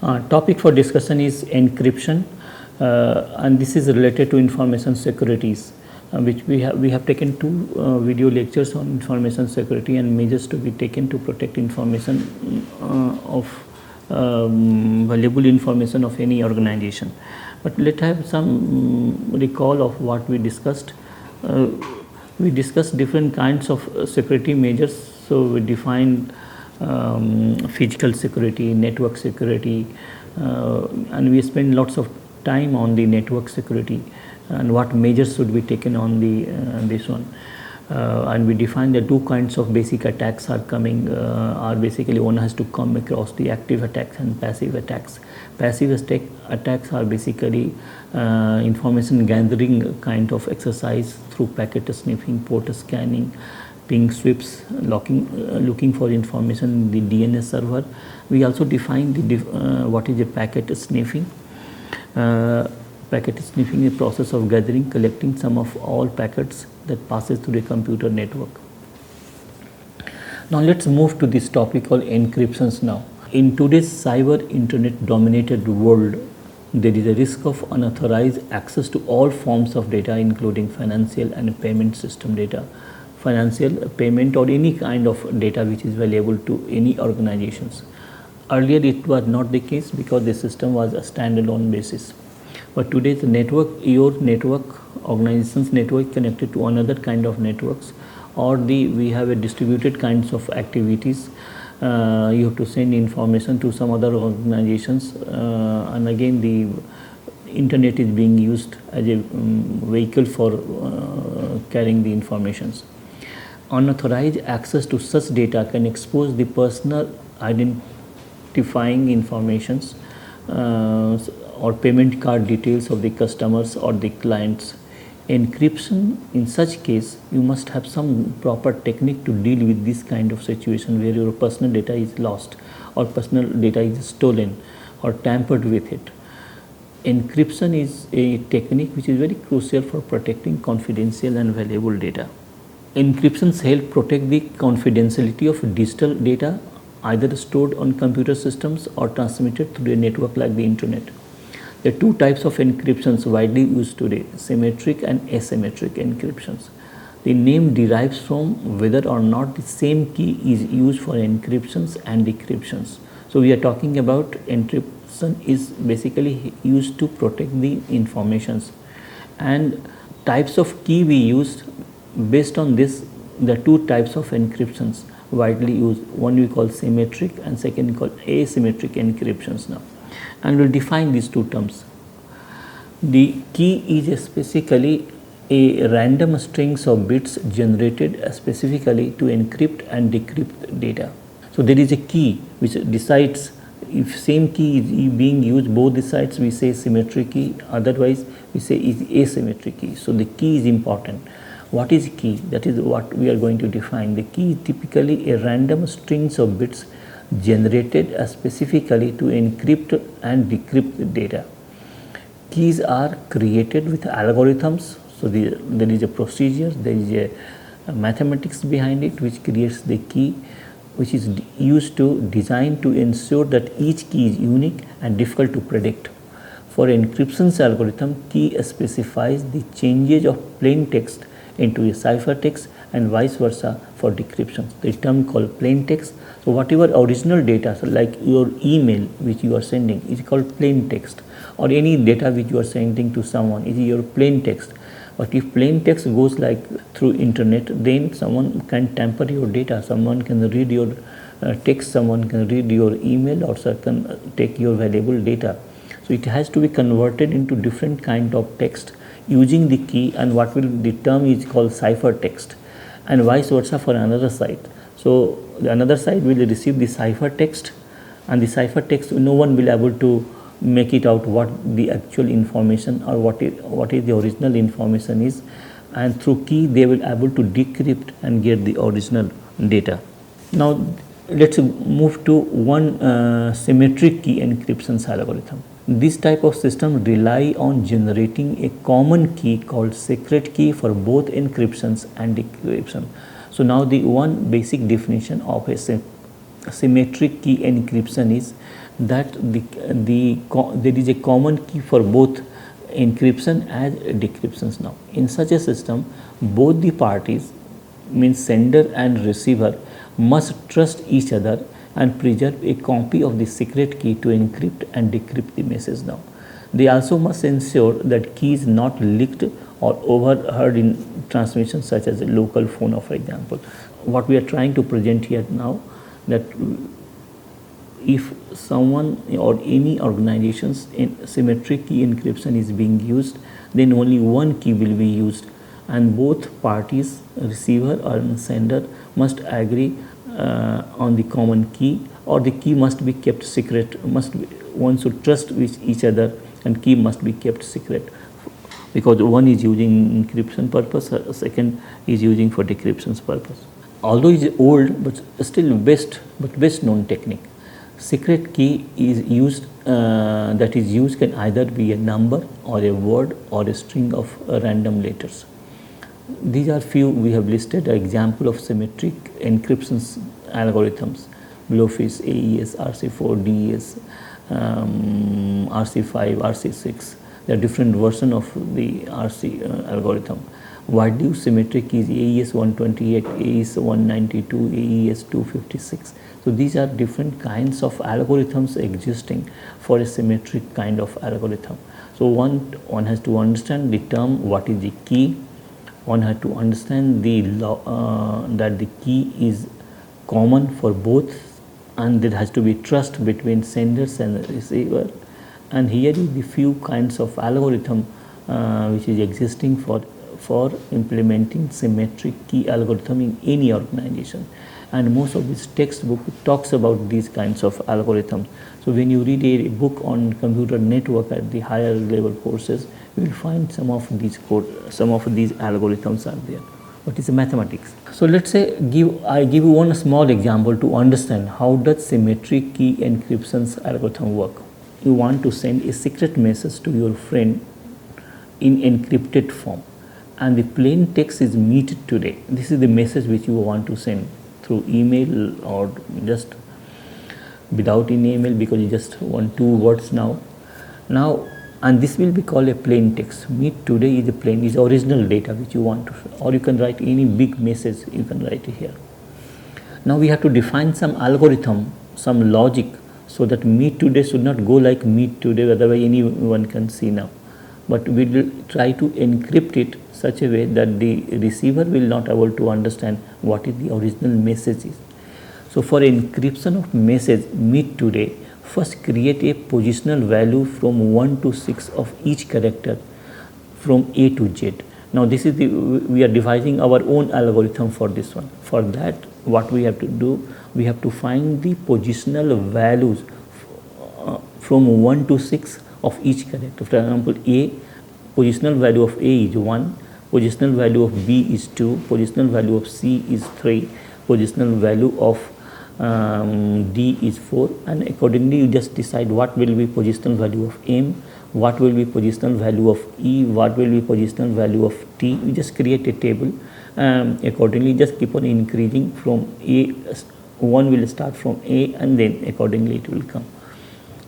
Topic for discussion is encryption, and this is related to information securities, which we have taken two video lectures on information security and measures to be taken to protect information of valuable information of any organization. But let's have some recall of what we discussed. We discussed different kinds of security measures. So we defined physical security, network security, and we spend lots of time on the network security and what measures should be taken on the this one. And we define the two kinds of basic attacks are coming, are basically one has to come across the active attacks and passive attacks. Passive attacks are basically information gathering kind of exercise through packet sniffing, port scanning, ping sweeps, looking for information in the DNS server. We also define what is a packet sniffing. Packet sniffing is a process of gathering, collecting some of all packets that passes through the computer network. Now let's move to this topic called encryptions now. In today's cyber internet dominated world, there is a risk of unauthorized access to all forms of data, including financial and payment system data, financial payment or any kind of data which is valuable to any organizations. Earlier it was not the case because the system was a standalone basis. But today the network, your network, organization's network connected to another kind of networks, or we have a distributed kinds of activities. You have to send information to some other organizations, and again the internet is being used as a vehicle for carrying the informations. Unauthorized access to such data can expose the personal identifying informations or payment card details of the customers or the clients. Encryption, in such case, you must have some proper technique to deal with this kind of situation where your personal data is lost or personal data is stolen or tampered with it. Encryption is a technique which is very crucial for protecting confidential and valuable data. Encryptions help protect the confidentiality of digital data, either stored on computer systems or transmitted through a network like the internet. There are two types of encryptions widely used today, symmetric and asymmetric encryptions. The name derives from whether or not the same key is used for encryptions and decryptions. So we are talking about encryption is basically used to protect the informations, and types of key we use. Based on this, the two types of encryptions widely used. One we call symmetric and second called asymmetric encryptions now. And we'll define these two terms. The key is basically a random strings of bits generated specifically to encrypt and decrypt data. So there is a key which decides if same key is being used both the sides, we say symmetric key, otherwise we say is asymmetric key. So the key is important. What is key? That is what we are going to define. The key is typically a random strings of bits generated specifically to encrypt and decrypt the data. Keys are created with algorithms. So there is a procedure, there is a mathematics behind it which creates the key, which is used to design to ensure that each key is unique and difficult to predict. For encryption's algorithm, key specifies the changes of plain text into a ciphertext and vice versa for decryption. The term called plain text. So whatever original data, so like your email which you are sending is called plain text, or any data which you are sending to someone is your plain text. But if plain text goes like through internet, then someone can tamper your data, someone can read your text, someone can read your email, or can take your valuable data. So it has to be converted into different kind of text using the key, and what will the term is called ciphertext, and vice versa for another side. So the another side will receive the ciphertext, and the ciphertext no one will able to make it out what the actual information or what is the original information is, and through key they will able to decrypt and get the original data. Now let's move to one symmetric key encryption algorithm. This type of system rely on generating a common key called secret key for both encryptions and decryption. So now the one basic definition of a symmetric key encryption is that there is a common key for both encryption as decryptions. Now in such a system, both the parties, means sender and receiver, must trust each other and preserve a copy of the secret key to encrypt and decrypt the message. Now they also must ensure that key is not leaked or overheard in transmissions such as a local phone, for example. What we are trying to present here now, that if someone or any organization's symmetric key encryption is being used, then only one key will be used, and both parties, receiver or sender, must agree on the common key, or the key must be kept secret. One should trust with each other, and key must be kept secret, because one is using encryption purpose, second is using for decryption's purpose. Although it is old, but still best known technique. Secret key is used, that is used can either be a number or a word or a string of random letters. These are few we have listed example of symmetric encryption algorithms: Blowfish, AES, RC4, DES, RC5, RC6. There are different versions of the RC algorithm. Widely used symmetric keys: AES 128, AES 192, AES 256. So these are different kinds of algorithms existing for a symmetric kind of algorithm. So one has to understand the term what is the key. One has to understand the that the key is common for both, and there has to be trust between senders and receiver. And here is the few kinds of algorithm which is existing for implementing symmetric key algorithm in any organization. And most of this textbook talks about these kinds of algorithms. So when you read a book on computer network at the higher level courses, you will find some of these algorithms are there. What is mathematics? So let's say I give you one small example to understand how does symmetric key encryption's algorithm work. You want to send a secret message to your friend in encrypted form, and the plain text is "meet today." This is the message which you want to send through email or just without an email, because you just want 2 words now, and this will be called a plain text. "Meet today" is original data which you want to, or you can write any big message, you can write it here. Now we have to define some algorithm, some logic, so that "meet today" should not go like "meet today," otherwise anyone can see now. But we will try to encrypt it such a way that the receiver will not able to understand what is the original message is. So for encryption of message "meet today," first create a positional value from 1 to 6 of each character from A to Z. Now this is we are devising our own algorithm for this one. For that, what we have to do, we have to find the positional values from 1 to 6 of each character. For example, A, positional value of A is 1, positional value of B is 2, positional value of C is 3, positional value of D is 4, and accordingly you just decide what will be positional value of M, what will be positional value of E, what will be positional value of T. You just create a table, accordingly just keep on increasing from A. One will start from A, and then accordingly it will come.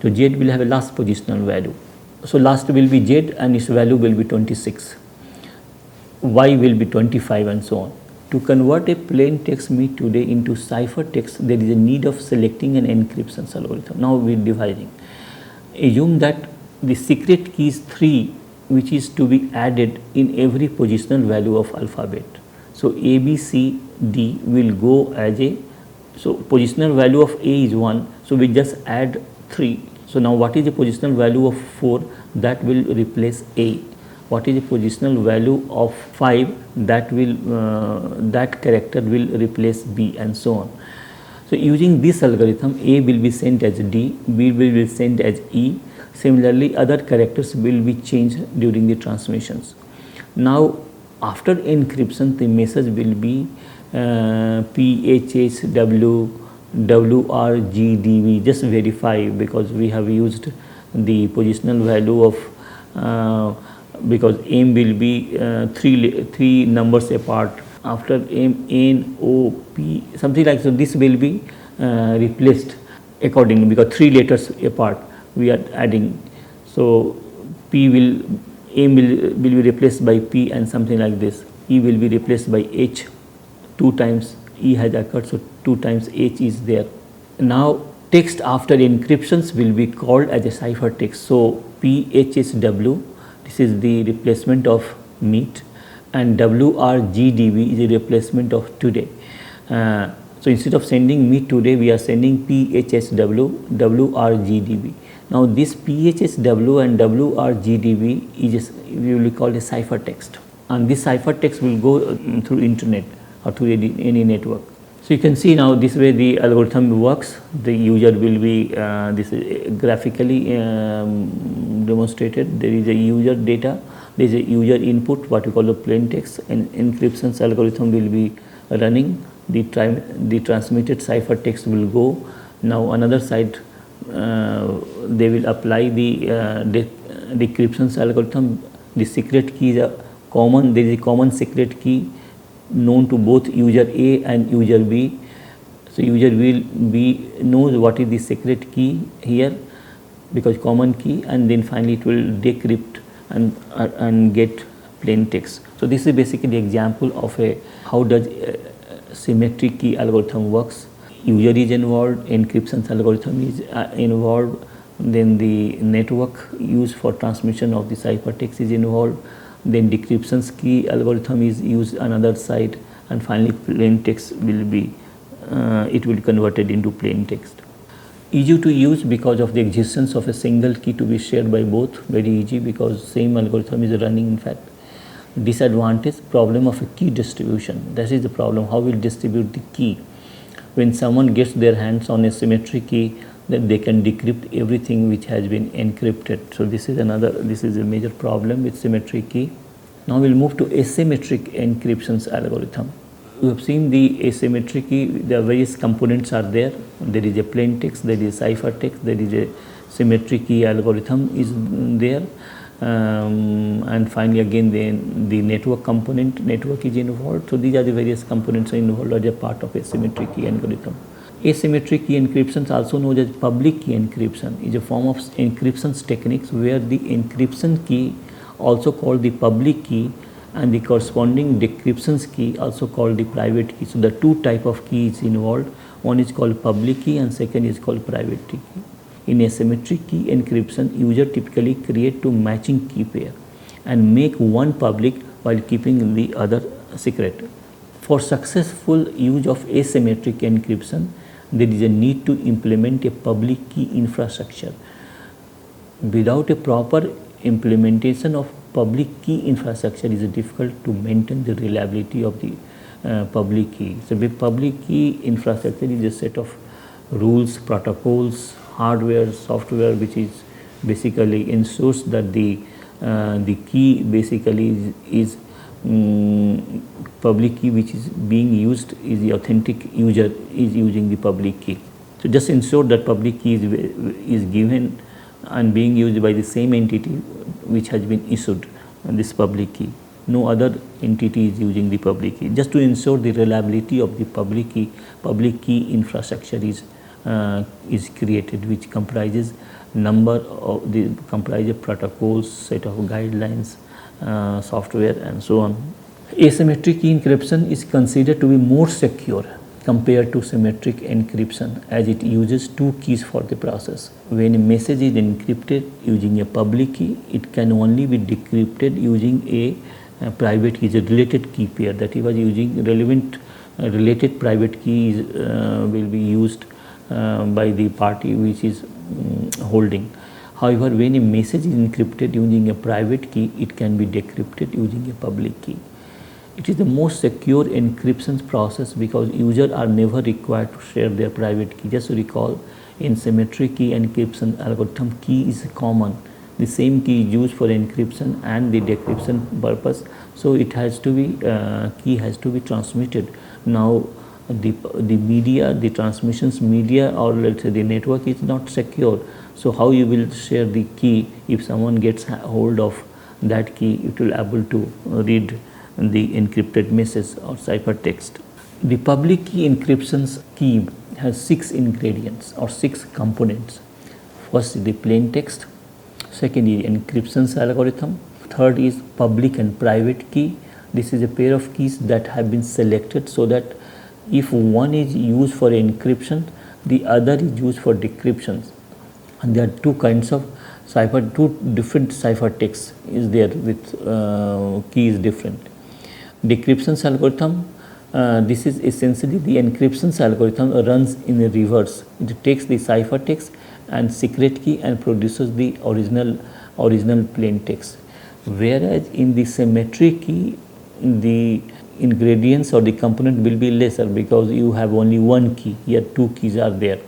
So Z will have a last positional value. So last will be Z and its value will be 26. Y will be 25 and so on. To convert a plain text "meet today" into cipher text, there is a need of selecting an encryption algorithm. Now we are dividing. Assume that the secret key is 3, which is to be added in every positional value of alphabet. So A, B, C, D will go as a, so positional value of A is 1, so we just add 3. So now what is the positional value of 4? That will replace A. What is the positional value of 5? That will that character will replace B, and so on. So using this algorithm, A will be sent as D, B will be sent as E. Similarly, other characters will be changed during the transmissions. Now after encryption, the message will be PHSW WRGDV. Just verify, because we have used the positional value of because M will be three numbers apart. After M, N, O, P, something like so. This will be replaced accordingly, because 3 letters apart we are adding. So P will, M will be replaced by P and something like this. E will be replaced by H. 2 times E has occurred, so 2 times H is there. Now text after encryptions will be called as a ciphertext. So PHSW, this is the replacement of meet, and WRGDB is a replacement of today. So instead of sending meet today, we are sending PHSW, WRGDB. Now this PHSW and WRGDB is we will call a ciphertext, and this ciphertext will go through internet or through any network. So you can see now this way the algorithm works. The user will be this is graphically demonstrated. There is a user data, there is a user input, what we call the plain text, and encryption algorithm will be running. The transmitted ciphertext will go. Now another side they will apply the decryption algorithm. The secret key is a common. There is a common secret key known to both user A and user B. So user will B knows what is the secret key here, because common key, and then finally it will decrypt and get plain text. So this is basically the example of a how does symmetric key algorithm works. User is involved, encryption algorithm is involved, then the network used for transmission of the ciphertext is involved, then decryption key algorithm is used another side, and finally plain text will be it will be converted into plain text. Easy to use because of the existence of a single key to be shared by both. Very easy because same algorithm is running in fact. Disadvantage, problem of a key distribution. That is the problem, how we will distribute the key. When someone gets their hands on a symmetric key, then they can decrypt everything which has been encrypted. So this is a major problem with symmetric key. Now we'll move to asymmetric encryption algorithm. We have seen the asymmetric key, the various components are there. There is a plain text, there is a ciphertext, there is a symmetric key algorithm is there. And finally again the network component, network is involved. So these are the various components involved as a part of asymmetric key algorithm. Asymmetric key encryption, also known as public key encryption, is a form of encryption techniques where the encryption key, also called the public key, and the corresponding decryption key, also called the private key. So the two type of keys involved. One is called public key and second is called private key. In asymmetric key encryption, user typically create two matching key pair and make one public while keeping the other secret. For successful use of asymmetric encryption, there is a need to implement a public key infrastructure. Without a proper implementation of public key infrastructure, it is difficult to maintain the reliability of the public key. So the public key infrastructure is a set of rules, protocols, hardware, software, which is basically ensures that the key basically is public key which is being used is the authentic user is using the public key. So just ensure that public key is given and being used by the same entity which has been issued this public key. No other entity is using the public key. Just to ensure the reliability of the public key infrastructure is created, which comprises comprises protocols, set of guidelines, software, and so on. Asymmetric key encryption is considered to be more secure compared to symmetric encryption, as it uses two keys for the process. When a message is encrypted using a public key, it can only be decrypted using a private key, a related key pair that he was using. Related private keys will be used by the party which is holding. However, when a message is encrypted using a private key, it can be decrypted using a public key. It is the most secure encryption process because users are never required to share their private key. Just to recall, in symmetric key encryption algorithm, key is common. The same key is used for encryption and the decryption purpose. So it has to be key has to be transmitted. Now the media, the transmissions media, or let's say the network is not secure. So how you will share the key? If someone gets hold of that key, it will able to read the encrypted message or ciphertext. The public key encryption key has 6 ingredients or 6 components. First is the plain text, second is encryption algorithm, third is public and private key. This is a pair of keys that have been selected so that if one is used for encryption, the other is used for decryption. And there are two kinds of cipher, two different ciphertexts is there with key is different. Decryption algorithm, this is essentially the encryption algorithm runs in a reverse. It takes the ciphertext and secret key and produces the original plain text. Whereas in the symmetric key, the ingredients or the component will be lesser because you have only one key. Here two keys are there,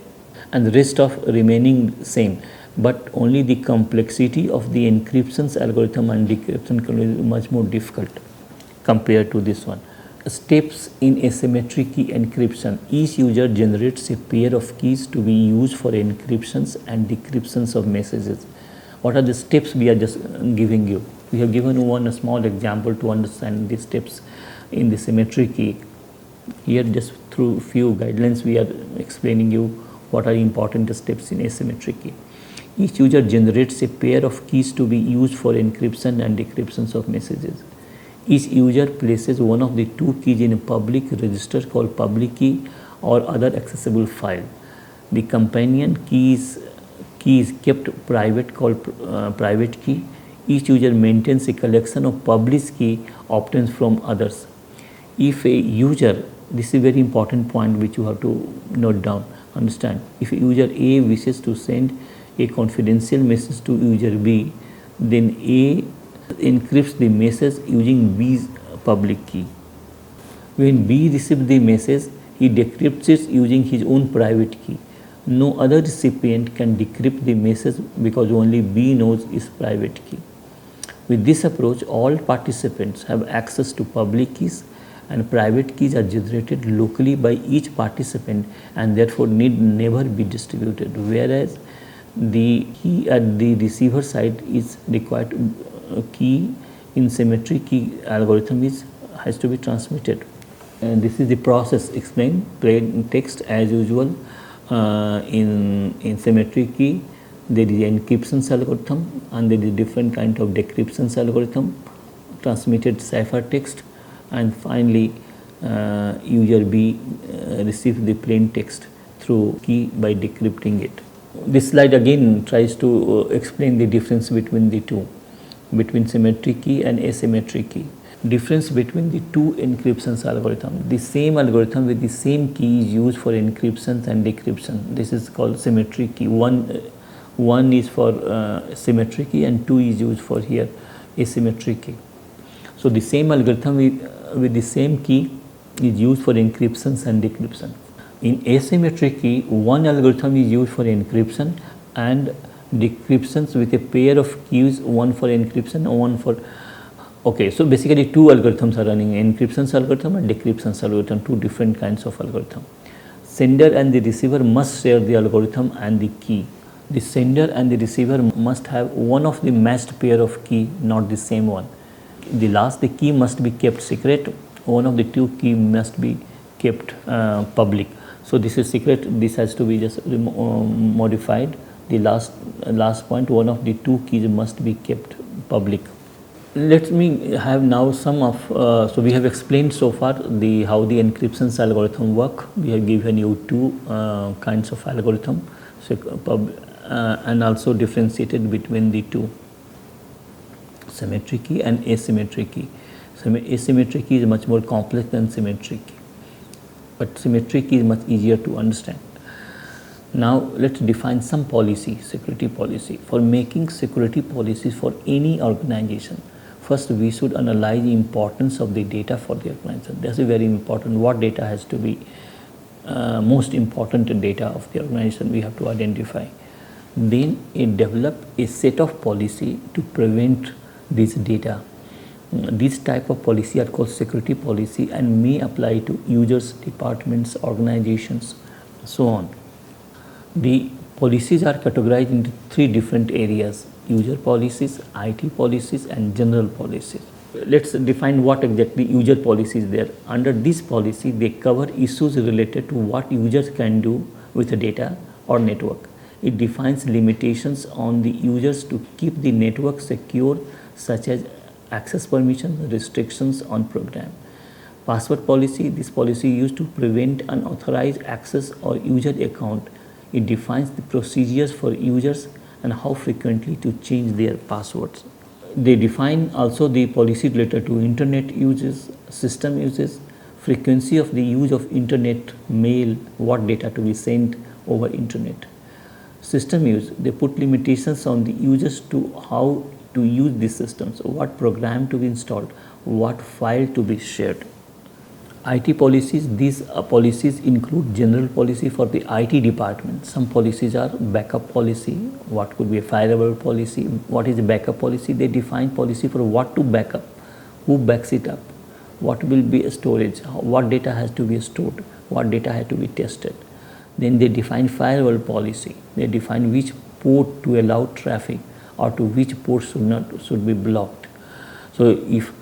and the rest of remaining same. But only the complexity of the encryption algorithm and decryption is much more difficult compared to this one. Steps in asymmetric key encryption. Each user generates a pair of keys to be used for encryptions and decryptions of messages. What are the steps we are just giving you? We have given one a small example to understand the steps in the symmetric key. Here just through few guidelines we are explaining you what are important steps in asymmetric key. Each user generates a pair of keys to be used for encryption and decryptions of messages. Each user places one of the two keys in a public register called public key or other accessible file. The companion key is kept private called private key. Each user maintains a collection of published key obtained from others. If a user, this is a very important point which you have to note down, understand. If user A wishes to send a confidential message to user B, then A encrypts the message using B's public key. When B receives the message, he decrypts it using his own private key. No other recipient can decrypt the message because only B knows its private key. With this approach, all participants have access to public keys, and private keys are generated locally by each participant and therefore need never be distributed, whereas the key at the receiver side is required. Key in symmetric key algorithm has to be transmitted, and this is the process explained. Plain text as usual. In symmetric key there is encryption algorithm and there is different kind of decryption algorithm, transmitted ciphertext, and finally user B receives the plain text through key by decrypting it. This slide again tries to explain the difference between the two, between symmetric key and asymmetric key. Difference between the two encryption algorithms. The same algorithm with the same key is used for encryption and decryption. This is called symmetric key. One is for symmetric key and two is used for here asymmetric key. So the same algorithm with the same key is used for encryption and decryption. In asymmetric key, one algorithm is used for encryption and decryptions with a pair of keys, one for encryption and one for, okay, so basically two algorithms are running, encryption algorithm and decryption algorithm, two different kinds of algorithm. Sender and the receiver must share the algorithm and the key. The sender and the receiver must have one of the matched pair of key, not the same one. The key must be kept secret, one of the two key must be kept public. So this is secret, this has to be just modified. The last point, one of the two keys must be kept public. Let me have now some of, so we have explained so far how the encryption algorithm work. We have given you two kinds of algorithm, and also differentiated between the two, symmetric key and asymmetric key. Asymmetric key is much more complex than symmetric key, but symmetric key is much easier to understand. Now let's define some policy, security policy. For making security policies for any organization, first we should analyze the importance of the data for the organization. That's very important. What data has to be most important data of the organization we have to identify. Then develop a set of policy to prevent this data. These type of policy are called security policy and may apply to users, departments, organizations, so on. The policies are categorized into three different areas: user policies, IT policies, and general policies. let's define what exactly user policy is there. Under this policy, they cover issues related to what users can do with the data or network. It defines limitations on the users to keep the network secure, such as access permissions, restrictions on program. Password policy, this policy used to prevent unauthorized access or user account. It defines the procedures for users and how frequently to change their passwords. They define also the policy related to internet uses, system uses, frequency of the use of internet, mail, what data to be sent over internet. System use, they put limitations on the users to how to use these systems, what program to be installed, what file to be shared. IT policies, these policies include general policy for the IT department. Some policies are backup policy, what could be a firewall policy, what is a backup policy, they define policy for what to back up, who backs it up, what will be a storage, what data has to be stored, what data has to be tested. Then they define firewall policy, they define which port to allow traffic or to which port should be blocked. So if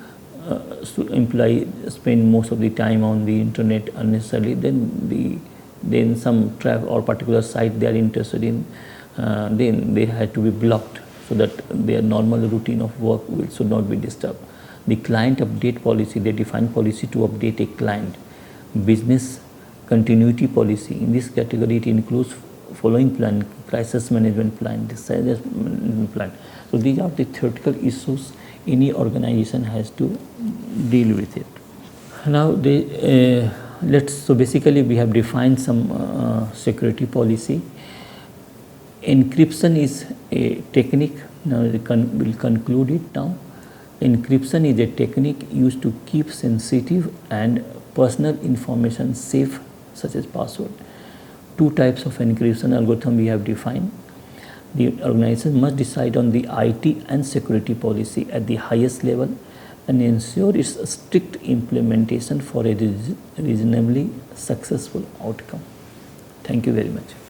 employee spend most of the time on the internet unnecessarily, then some traffic or particular site they are interested in, then they have to be blocked so that their normal routine of work should not be disturbed. The client update policy, they define policy to update a client. Business continuity policy, in this category it includes following plan: crisis management plan, disaster management plan. So these are the theoretical issues any organization has to deal with it. Now so basically we have defined some security policy. Encryption is a technique. Now we'll conclude it now. Encryption is a technique used to keep sensitive and personal information safe, such as password. Two types of encryption algorithm we have defined. The organization must decide on the IT and security policy at the highest level and ensure its strict implementation for a reasonably successful outcome. Thank you very much.